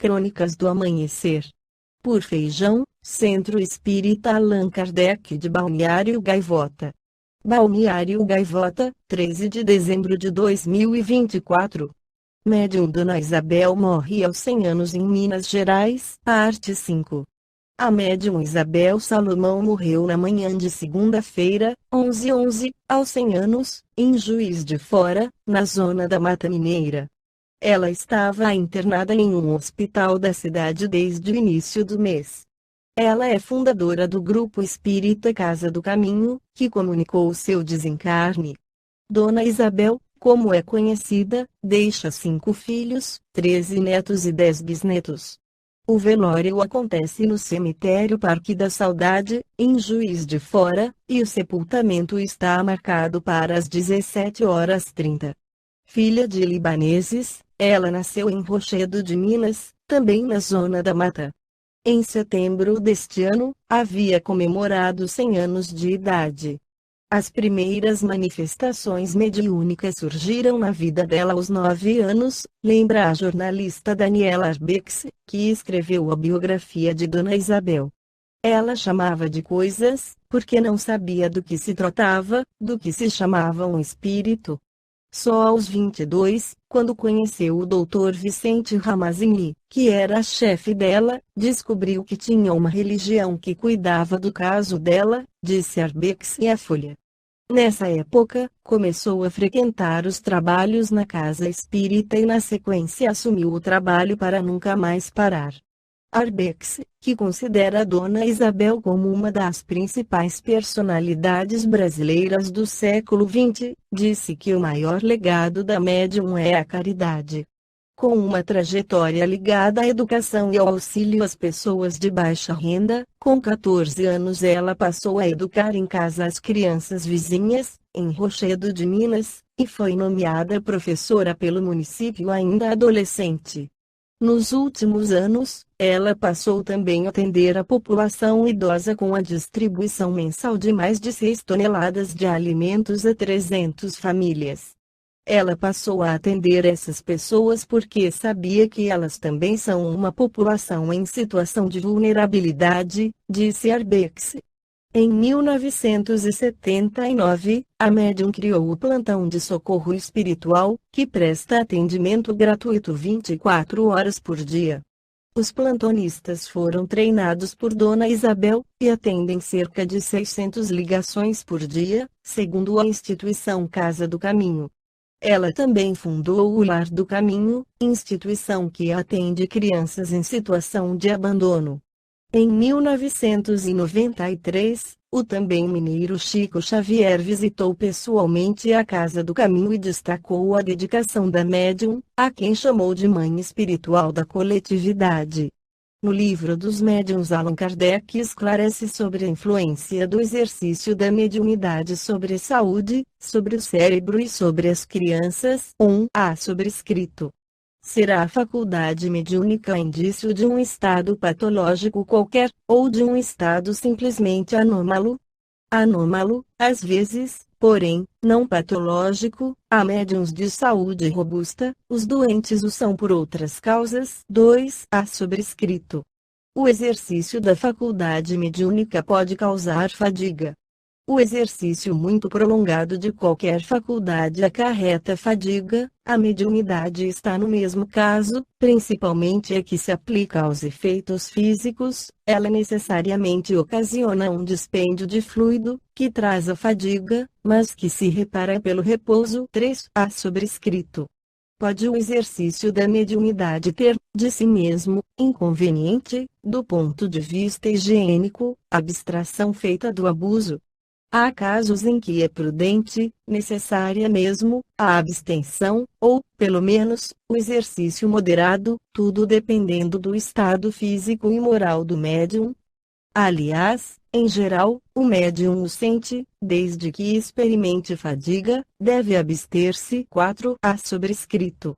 Crônicas do Amanhecer. Por Feijão, Centro Espírita Allan Kardec de Balneário Gaivota. Balneário Gaivota, 13 de dezembro de 2024. Médium Dona Isabel morre aos 100 anos em Minas Gerais, parte 5. A médium Isabel Salomão morreu na manhã de segunda-feira, 11/11, aos 100 anos, em Juiz de Fora, na zona da Mata Mineira. Ela estava internada em um hospital da cidade desde o início do mês. Ela é fundadora do Grupo Espírita Casa do Caminho, que comunicou seu desencarne. Dona Isabel, como é conhecida, deixa 5 filhos, 13 netos e 10 bisnetos. O velório acontece no cemitério Parque da Saudade, em Juiz de Fora, e o sepultamento está marcado para as 17h30. Filha de libaneses, ela nasceu em Rochedo de Minas, também na zona da Mata. Em setembro deste ano, havia comemorado 100 anos de idade. As primeiras manifestações mediúnicas surgiram na vida dela aos 9 anos, lembra a jornalista Daniela Arbex, que escreveu a biografia de Dona Isabel. Ela chamava de coisas, porque não sabia do que se tratava, do que se chamava um espírito. Só aos 22, quando conheceu o Dr. Vicente Ramazzini, que era chefe dela, descobriu que tinha uma religião que cuidava do caso dela, disse Arbex e a Folha. Nessa época, começou a frequentar os trabalhos na casa espírita e na sequência assumiu o trabalho para nunca mais parar. Arbex, que considera a Dona Isabel como uma das principais personalidades brasileiras do século XX, disse que o maior legado da médium é a caridade. Com uma trajetória ligada à educação e ao auxílio às pessoas de baixa renda, com 14 anos ela passou a educar em casa as crianças vizinhas, em Rochedo de Minas, e foi nomeada professora pelo município ainda adolescente. Nos últimos anos, ela passou também a atender a população idosa com a distribuição mensal de mais de 6 toneladas de alimentos a 300 famílias. Ela passou a atender essas pessoas porque sabia que elas também são uma população em situação de vulnerabilidade, disse Arbex. Em 1979, a médium criou o Plantão de Socorro Espiritual, que presta atendimento gratuito 24 horas por dia. Os plantonistas foram treinados por Dona Isabel, e atendem cerca de 600 ligações por dia, segundo a instituição Casa do Caminho. Ela também fundou o Lar do Caminho, instituição que atende crianças em situação de abandono. Em 1993, o também mineiro Chico Xavier visitou pessoalmente a Casa do Caminho e destacou a dedicação da médium, a quem chamou de mãe espiritual da coletividade. No livro dos médiuns, Allan Kardec esclarece sobre a influência do exercício da mediunidade sobre a saúde, sobre o cérebro e sobre as crianças. Há sobrescrito. Será a faculdade mediúnica indício de um estado patológico qualquer, ou de um estado simplesmente anômalo? Anômalo, às vezes, porém, não patológico. Há médiuns de saúde robusta, os doentes o são por outras causas. Há sobrescrito. O exercício da faculdade mediúnica pode causar fadiga. O exercício muito prolongado de qualquer faculdade acarreta fadiga. A mediunidade está no mesmo caso, principalmente a que se aplica aos efeitos físicos. Ela necessariamente ocasiona um dispêndio de fluido, que traz a fadiga, mas que se repara pelo repouso. Há sobrescrito. Pode o exercício da mediunidade ter, de si mesmo, inconveniente, do ponto de vista higiênico, abstração feita do abuso? Há casos em que é prudente, necessária mesmo, a abstenção, ou, pelo menos, o exercício moderado, tudo dependendo do estado físico e moral do médium. Aliás, em geral, o médium o sente, desde que experimente fadiga, deve abster-se. Há sobrescrito.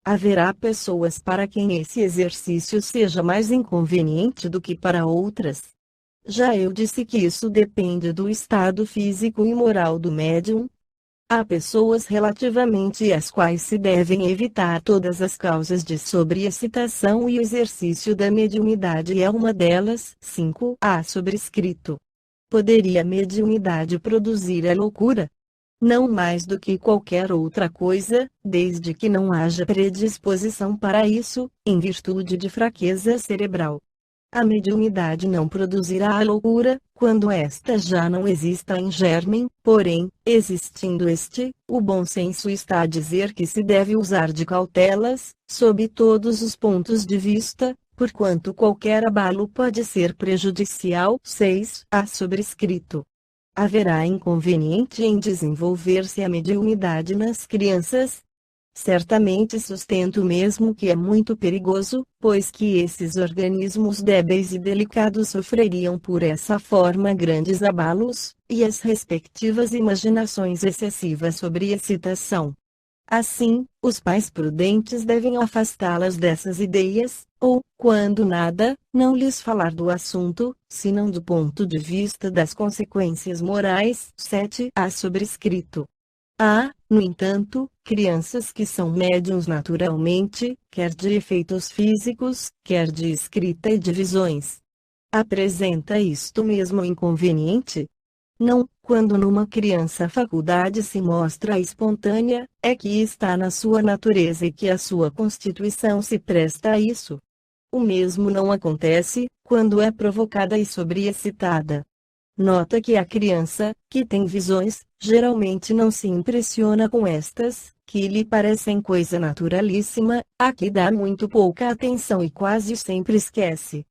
Haverá pessoas para quem esse exercício seja mais inconveniente do que para outras. Já eu disse que isso depende do estado físico e moral do médium. Há pessoas relativamente às quais se devem evitar todas as causas de sobreexcitação e o exercício da mediunidade é uma delas. 5. A sobrescrito. Poderia a mediunidade produzir a loucura? Não mais do que qualquer outra coisa, desde que não haja predisposição para isso, em virtude de fraqueza cerebral. A mediunidade não produzirá a loucura, quando esta já não exista em germen, porém, existindo este, o bom senso está a dizer que se deve usar de cautelas, sob todos os pontos de vista, porquanto qualquer abalo pode ser prejudicial. 6. A sobrescrito. Haverá inconveniente em desenvolver-se a mediunidade nas crianças? Certamente sustento mesmo que é muito perigoso, pois que esses organismos débeis e delicados sofreriam por essa forma grandes abalos, e as respectivas imaginações excessivas sobre excitação. Assim, os pais prudentes devem afastá-las dessas ideias, ou, quando nada, não lhes falar do assunto, senão do ponto de vista das consequências morais. 7. A sobrescrito. Há, no entanto, crianças que são médiuns naturalmente, quer de efeitos físicos, quer de escrita e de visões. Apresenta isto mesmo inconveniente? Não, quando numa criança a faculdade se mostra espontânea, é que está na sua natureza e que a sua constituição se presta a isso. O mesmo não acontece, quando é provocada e sobreexcitada. Nota que a criança, que tem visões, geralmente não se impressiona com estas, que lhe parecem coisa naturalíssima, a que dá muito pouca atenção e quase sempre esquece.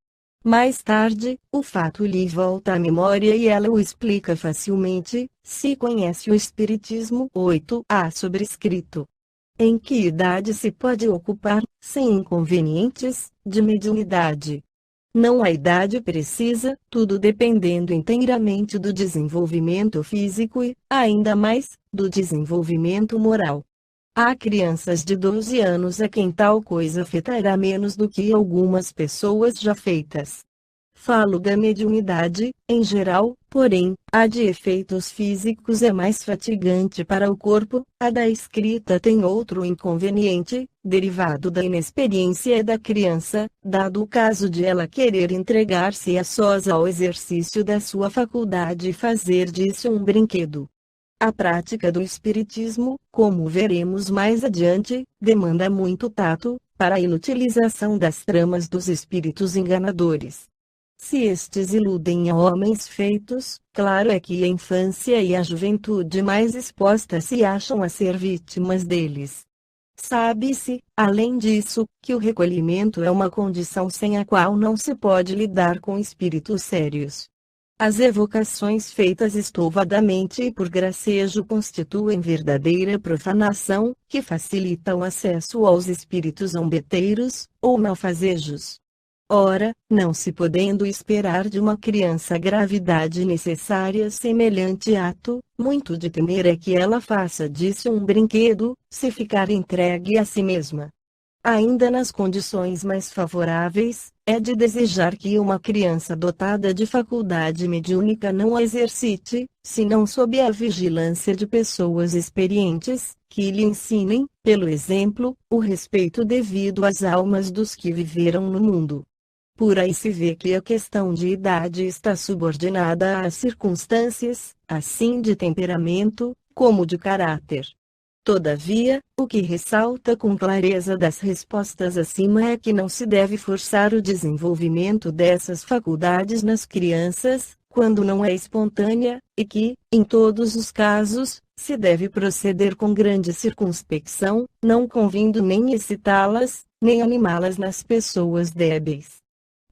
Mais tarde, o fato lhe volta à memória e ela o explica facilmente, se conhece o Espiritismo. 8. A sobrescrito. Em que idade se pode ocupar, sem inconvenientes, de mediunidade? Não há idade precisa, tudo dependendo inteiramente do desenvolvimento físico e, ainda mais, do desenvolvimento moral. Há crianças de 12 anos a quem tal coisa afetará menos do que algumas pessoas já feitas. Falo da mediunidade, em geral, porém, a de efeitos físicos é mais fatigante para o corpo, a da escrita tem outro inconveniente, derivado da inexperiência da criança, dado o caso de ela querer entregar-se a sós ao exercício da sua faculdade e fazer disso um brinquedo. A prática do espiritismo, como veremos mais adiante, demanda muito tato, para a inutilização das tramas dos espíritos enganadores. Se estes iludem a homens feitos, claro é que a infância e a juventude mais expostas se acham a ser vítimas deles. Sabe-se, além disso, que o recolhimento é uma condição sem a qual não se pode lidar com espíritos sérios. As evocações feitas estouvadamente e por gracejo constituem verdadeira profanação, que facilita o acesso aos espíritos zombeteiros, ou malfazejos. Ora, não se podendo esperar de uma criança a gravidade necessária semelhante ato, muito de temer é que ela faça disso um brinquedo, se ficar entregue a si mesma. Ainda nas condições mais favoráveis, é de desejar que uma criança dotada de faculdade mediúnica não a exercite, senão sob a vigilância de pessoas experientes, que lhe ensinem, pelo exemplo, o respeito devido às almas dos que viveram no mundo. Por aí se vê que a questão de idade está subordinada às circunstâncias, assim de temperamento, como de caráter. Todavia, o que ressalta com clareza das respostas acima é que não se deve forçar o desenvolvimento dessas faculdades nas crianças, quando não é espontânea, e que, em todos os casos, se deve proceder com grande circunspecção, não convindo nem excitá-las, nem animá-las nas pessoas débeis.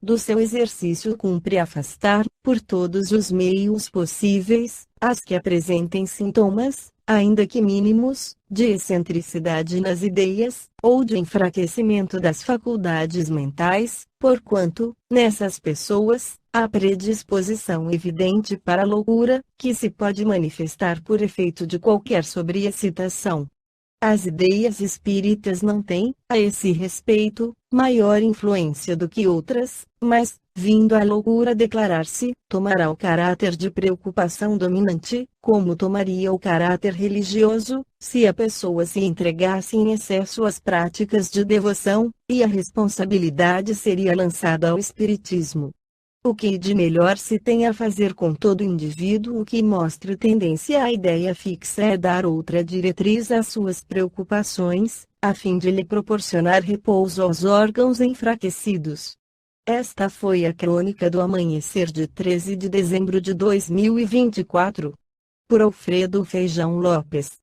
Do seu exercício cumpre afastar, por todos os meios possíveis, as que apresentem sintomas, ainda que mínimos, de excentricidade nas ideias, ou de enfraquecimento das faculdades mentais, porquanto, nessas pessoas, há predisposição evidente para a loucura, que se pode manifestar por efeito de qualquer sobreexcitação. As ideias espíritas não têm, a esse respeito, maior influência do que outras, mas, vindo a loucura declarar-se, tomará o caráter de preocupação dominante, como tomaria o caráter religioso, se a pessoa se entregasse em excesso às práticas de devoção, e a responsabilidade seria lançada ao espiritismo. O que de melhor se tem a fazer com todo indivíduo que mostre tendência à ideia fixa é dar outra diretriz às suas preocupações, a fim de lhe proporcionar repouso aos órgãos enfraquecidos. Esta foi a crônica do amanhecer de 13 de dezembro de 2024. Por Alfredo Feijão Lopes.